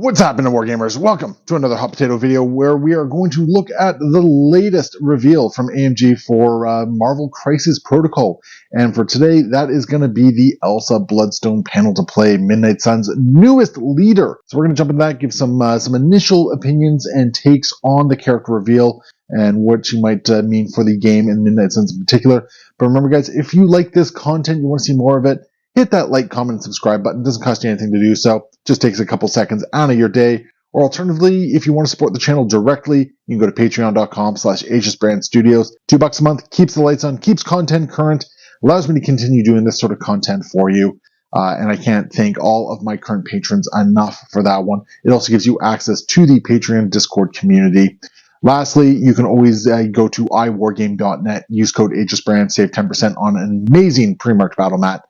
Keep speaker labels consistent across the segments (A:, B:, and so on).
A: What's happening, Wargamers? Welcome to another Hot Potato video where we are going to look at the latest reveal from AMG for Marvel Crisis Protocol. And for today, that is going to be the Elsa Bloodstone panel to play, Midnight Sun's newest leader. So we're going to jump into that, give some initial opinions and takes on the character reveal and what she might mean for the game and Midnight Suns in particular. But remember, guys, if you like this content, you want to see more of it, hit that like, comment, and subscribe button. It doesn't cost you anything to do so. Just takes a couple seconds out of your day. Or alternatively, if you want to support the channel directly, you can go to patreon.com/AegisBrandStudios. $2 a month keeps the lights on, keeps content current, allows me to continue doing this sort of content for you. And I can't thank all of my current patrons enough for that one. It also gives you access to the Patreon Discord community. Lastly, you can always go to iwargame.net, use code AegisBrand, save 10% on an amazing pre-marked battle mat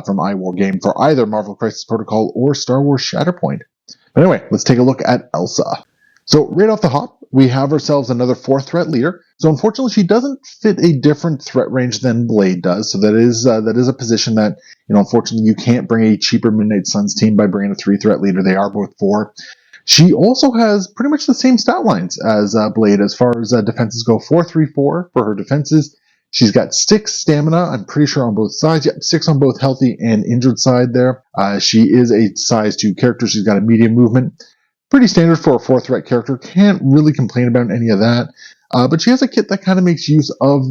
A: from iWarGame for either Marvel Crisis Protocol or Star Wars Shatterpoint. But anyway, let's take a look at Elsa. So right off the hop, we have ourselves another 4th threat leader. So unfortunately, she doesn't fit a different threat range than Blade does. So that is a position that, unfortunately, you can't bring a cheaper Midnight Suns team by bringing a 3-threat leader. They are both 4. She also has pretty much the same stat lines as Blade as far as defenses go. 4-3-4 for her defenses. She's got 6 stamina, I'm pretty sure on both sides. Yep, 6 on both healthy and injured side there. She is a size 2 character. She's got a medium movement. Pretty standard for a 4-threat character. Can't really complain about any of that. But she has a kit that kind of makes use of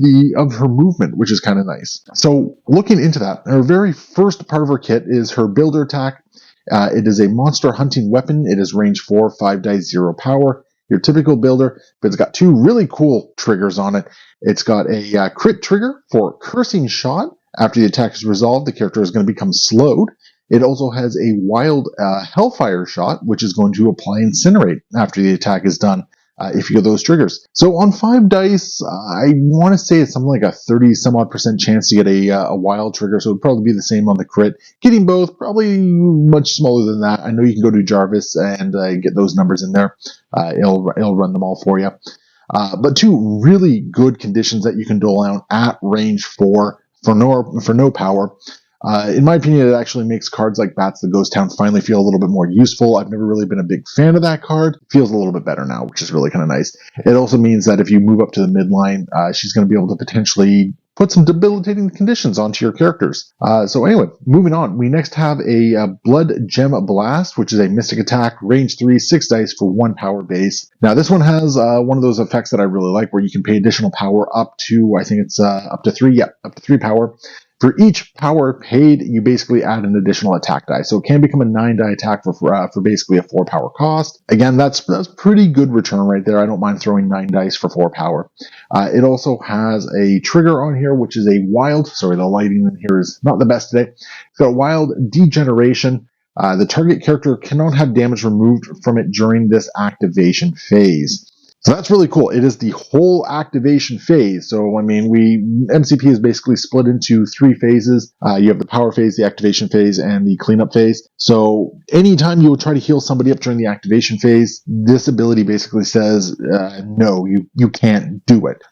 A: her movement, which is kind of nice. So looking into that, her very first part of her kit is her builder attack. It is a monster hunting weapon. It is range 4, 5 dice, 0 power. Your typical builder, but it's got 2 really cool triggers on it. It's got a crit trigger for cursing shot. After the attack is resolved, the character is going to become slowed. It also has a wild hellfire shot, which is going to apply incinerate after the attack is done, if you get those triggers. So on 5 dice, I want to say it's something like a 30-some-odd% chance to get a wild trigger, so it would probably be the same on the crit. Getting both, probably much smaller than that. I know you can go to Jarvis and get those numbers in there. It'll run them all for you. But 2 really good conditions that you can dole out at range 4 for no power. In my opinion, it actually makes cards like Bats the Ghost Town finally feel a little bit more useful. I've never really been a big fan of that card. It feels a little bit better now, which is really kind of nice. It also means that if you move up to the midline, she's going to be able to potentially put some debilitating conditions onto your characters. So anyway, moving on. We next have a Blood Gem Blast, which is a mystic attack, range 3, 6 dice for 1 power base. Now this one has one of those effects that I really like, where you can pay additional power up to, I think it's up to 3, up to 3 power. For each power paid, you basically add an additional attack die. So it can become a 9-die attack for basically a 4 power cost. Again, that's pretty good return right there. I don't mind throwing 9 dice for 4 power. It also has a trigger on here, which is a wild, sorry, the lighting in here is not the best today. It's got a wild degeneration. The target character cannot have damage removed from it during this activation phase. So that's really cool. It is the whole activation phase. So, I mean, MCP is basically split into 3 phases. You have the power phase, the activation phase, and the cleanup phase. So anytime you would try to heal somebody up during the activation phase, this ability basically says, no, you can't do it,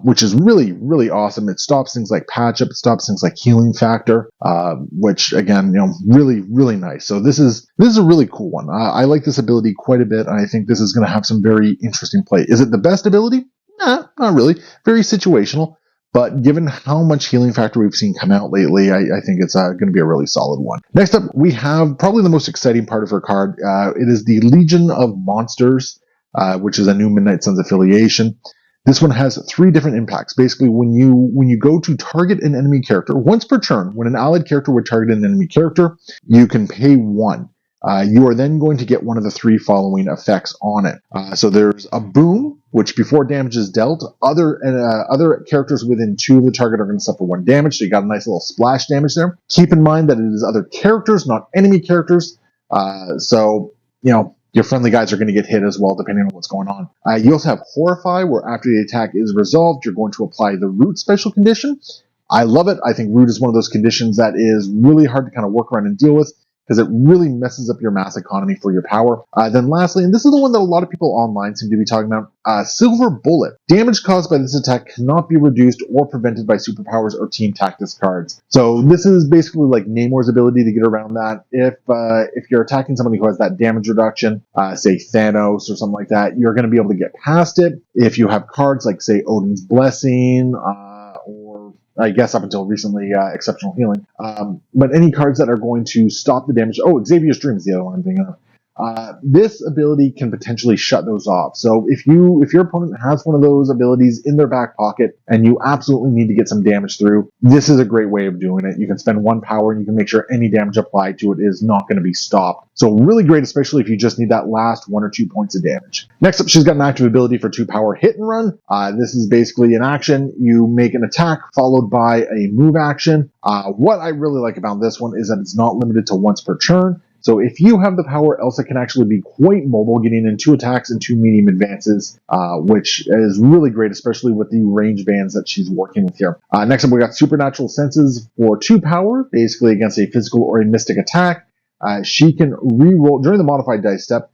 A: which is really, really awesome. It stops things like patch up. It stops things like healing factor, which again, really, really nice. So this is a really cool one. I like this ability quite a bit. And I think this is going to have some very interesting play. Is it the best ability? Nah, not really. Very situational. But given how much healing factor we've seen come out lately, I think it's going to be a really solid one. Next up, we have probably the most exciting part of her card. It is the Legion of Monsters, which is a new Midnight Suns affiliation. This one has 3 different impacts. Basically, when you go to target an enemy character, once per turn, when an allied character would target an enemy character, you can pay 1. You are then going to get one of the 3 following effects on it. So there's a boom, which before damage is dealt, other characters within 2 of the target are going to suffer 1 damage. So you got a nice little splash damage there. Keep in mind that it is other characters, not enemy characters. So your friendly guys are going to get hit as well, depending on what's going on. You also have Horrify, where after the attack is resolved, you're going to apply the Root special condition. I love it. I think Root is one of those conditions that is really hard to kind of work around and deal with. because it really messes up your mass economy for your power. Then lastly, and this is the one that a lot of people online seem to be talking about, Silver Bullet. Damage caused by this attack cannot be reduced or prevented by superpowers or team tactics cards. So this is basically like Namor's ability to get around that. If you're attacking somebody who has that damage reduction, say Thanos or something like that, you're going to be able to get past it. If you have cards like, say, Odin's Blessing, or I guess up until recently, Exceptional Healing. But any cards that are going to stop the damage. Oh, Xavier's Dream is the other one I'm thinking of. This ability can potentially shut those off. So if your opponent has one of those abilities in their back pocket and you absolutely need to get some damage through, this is a great way of doing it. You can spend 1 power and you can make sure any damage applied to it is not going to be stopped. So really great, especially if you just need that last 1 or 2 points of damage. Next up, she's got an active ability for 2 power Hit and Run. This is basically an action. You make an attack followed by a move action. What I really like about this one is that it's not limited to once per turn. So if you have the power, Elsa can actually be quite mobile, getting in 2 attacks and 2 medium advances, which is really great, especially with the range bands that she's working with here. Next up, we got Supernatural Senses for 2 power, basically against a physical or a mystic attack. She can reroll, during the modified dice step,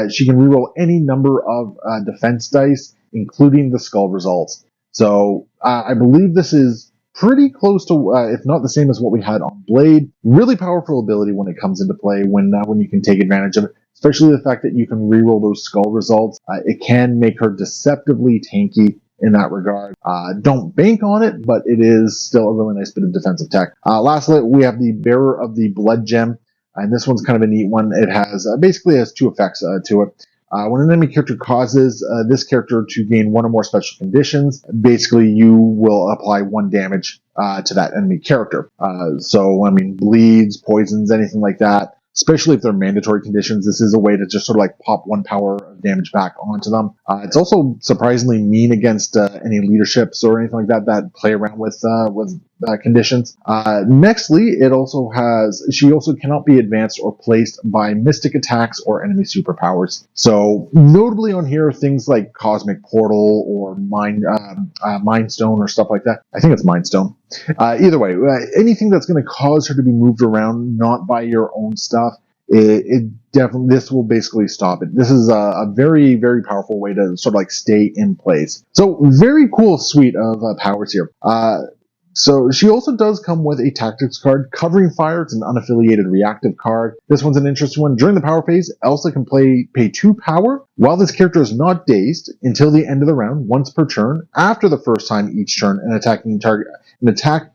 A: she can reroll any number of defense dice, including the skull results. So I believe this is pretty close to, if not the same as what we had on Blade. Really powerful ability when it comes into play, when you can take advantage of it, especially the fact that you can reroll those skull results. It can make her deceptively tanky in that regard. Don't bank on it, but it is still a really nice bit of defensive tech. Lastly, we have the Bearer of the Blood Gem, and this one's kind of a neat one. It has basically has 2 effects to it. When an enemy character causes this character to gain 1 or more special conditions, basically you will apply 1 damage to that enemy character. So, I mean, bleeds, poisons, anything like that, especially if they're mandatory conditions, this is a way to just sort of like pop 1 power of damage back onto them. It's also surprisingly mean against any leaderships or anything like that that play around with conditions. Nextly, she also cannot be advanced or placed by mystic attacks or enemy superpowers. So notably on here, things like Cosmic Portal or Mind Stone or stuff like that. I think it's Mind Stone. Either way, anything that's going to cause her to be moved around, not by your own stuff, this will basically stop it. This is a very, very powerful way to sort of like stay in place. So very cool suite of powers here. So she also does come with a tactics card, Covering Fire. It's an unaffiliated reactive card. This one's an interesting one. During the power phase, Elsa can pay 2 power while this character is not dazed until the end of the round, once per turn. After the first time each turn, an attack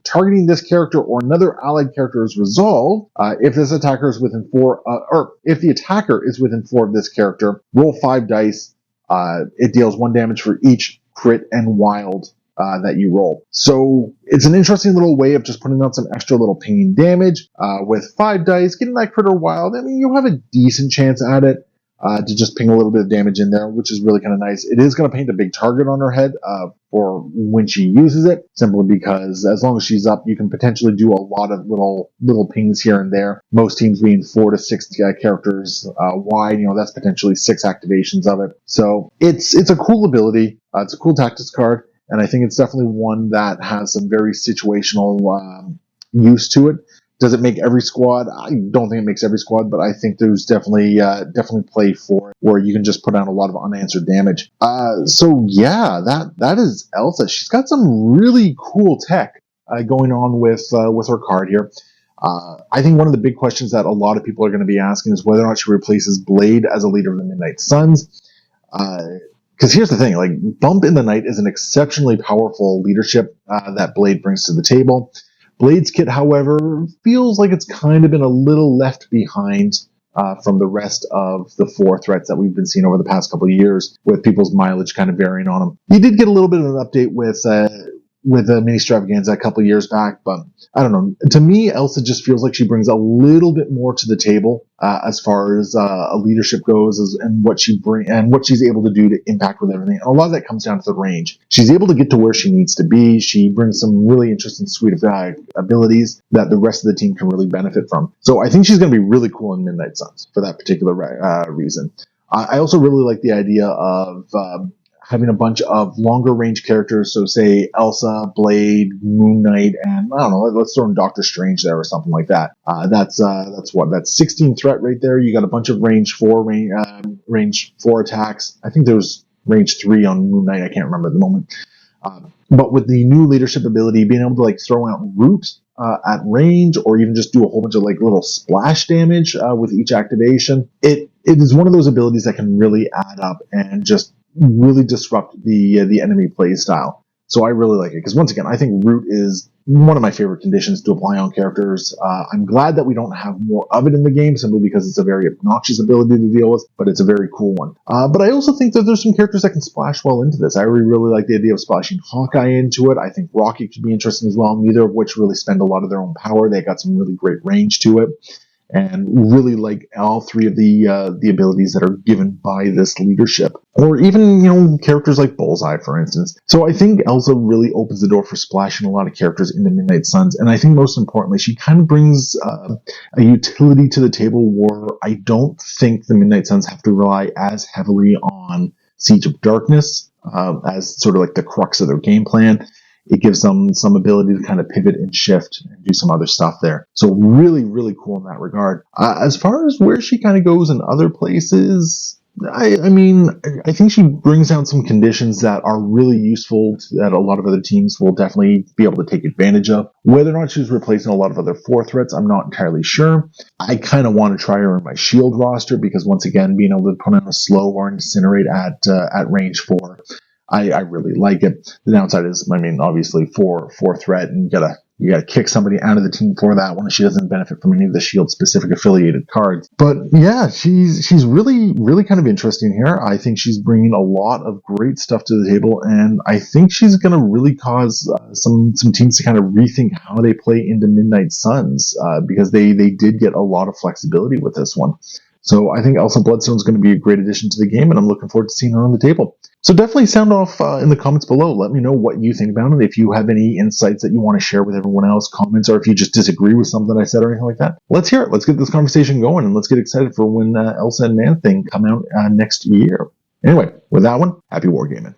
A: targeting this character or another allied character is resolved. If this attacker is within 4, or if the attacker is within 4 of this character, roll 5 dice. It deals 1 damage for each crit and wild that you roll. So it's an interesting little way of just putting out some extra little pain damage. With 5 dice, getting that crit or wild, I mean, you'll have a decent chance at it to just ping a little bit of damage in there, which is really kind of nice. It is going to paint a big target on her head for when she uses it, simply because as long as she's up, you can potentially do a lot of little pings here and there. Most teams being 4 to 6 characters wide, that's potentially 6 activations of it. So it's a cool ability. It's a cool tactics card. And I think it's definitely one that has some very situational use to it. Does it make every squad? I don't think it makes every squad, but I think there's definitely play for it where you can just put out a lot of unanswered damage. So yeah, that is Elsa. She's got some really cool tech going on with her card here. I think one of the big questions that a lot of people are going to be asking is whether or not she replaces Blade as a leader of the Midnight Suns. Because here's the thing, like, Bump in the Night is an exceptionally powerful leadership that Blade brings to the table. Blade's kit, however, feels like it's kind of been a little left behind from the rest of the 4 threats that we've been seeing over the past couple of years, with people's mileage kind of varying on them. You did get a little bit of an update with a mini extravaganza a couple of years back, but I don't know. To me, Elsa just feels like she brings a little bit more to the table as far as a leadership goes, and what she's able to do to impact with everything. And a lot of that comes down to the range. She's able to get to where she needs to be. She brings some really interesting suite of abilities that the rest of the team can really benefit from. So I think she's going to be really cool in Midnight Suns for that particular reason. I also really like the idea of having a bunch of longer range characters, so say Elsa, Blade, Moon Knight, and I don't know, let's throw in Doctor Strange there or something like that. That's 16 threat right there. You got a bunch of range 4 attacks. I think there's range 3 on Moon Knight. I can't remember at the moment. But with the new leadership ability, being able to like throw out root at range, or even just do a whole bunch of like little splash damage with each activation, it is one of those abilities that can really add up and just really disrupt the enemy play style. So I really like it because, once again, I think root is one of my favorite conditions to apply on characters. I'm glad that we don't have more of it in the game, simply because it's a very obnoxious ability to deal with, but it's a very cool one. But I also think that there's some characters that can splash well into this. I really like the idea of splashing Hawkeye into it. I think Rocky could be interesting as well, neither of which really spend a lot of their own power. They got some really great range to it. And really like all three of the abilities that are given by this leadership, or even characters like Bullseye, for instance. So I think Elsa really opens the door for splashing a lot of characters into Midnight Suns, and I think most importantly, she kind of brings a utility to the table where I don't think the Midnight Suns have to rely as heavily on Siege of Darkness as sort of like the crux of their game plan. It gives them some ability to kind of pivot and shift and do some other stuff there. So really, really cool in that regard. As far as where she kind of goes in other places, I think she brings down some conditions that are really useful that a lot of other teams will definitely be able to take advantage of. Whether or not she's replacing a lot of other 4 threats, I'm not entirely sure. I kind of want to try her in my shield roster because, once again, being able to put on a slow or incinerate at range 4, I really like it. The downside is, obviously 4 threat, and you gotta kick somebody out of the team for that one. She doesn't benefit from any of the shield specific affiliated cards. But yeah, she's really, really kind of interesting here. I think she's bringing a lot of great stuff to the table, and I think she's going to really cause some teams to kind of rethink how they play into Midnight Suns, because they did get a lot of flexibility with this one. So I think Elsa Bloodstone is going to be a great addition to the game, and I'm looking forward to seeing her on the table. So definitely sound off in the comments below. Let me know what you think about it. If you have any insights that you want to share with everyone else, comments, or if you just disagree with something I said or anything like that, let's hear it. Let's get this conversation going, and let's get excited for when Elsa and Man-Thing come out next year. Anyway, with that one, happy wargaming.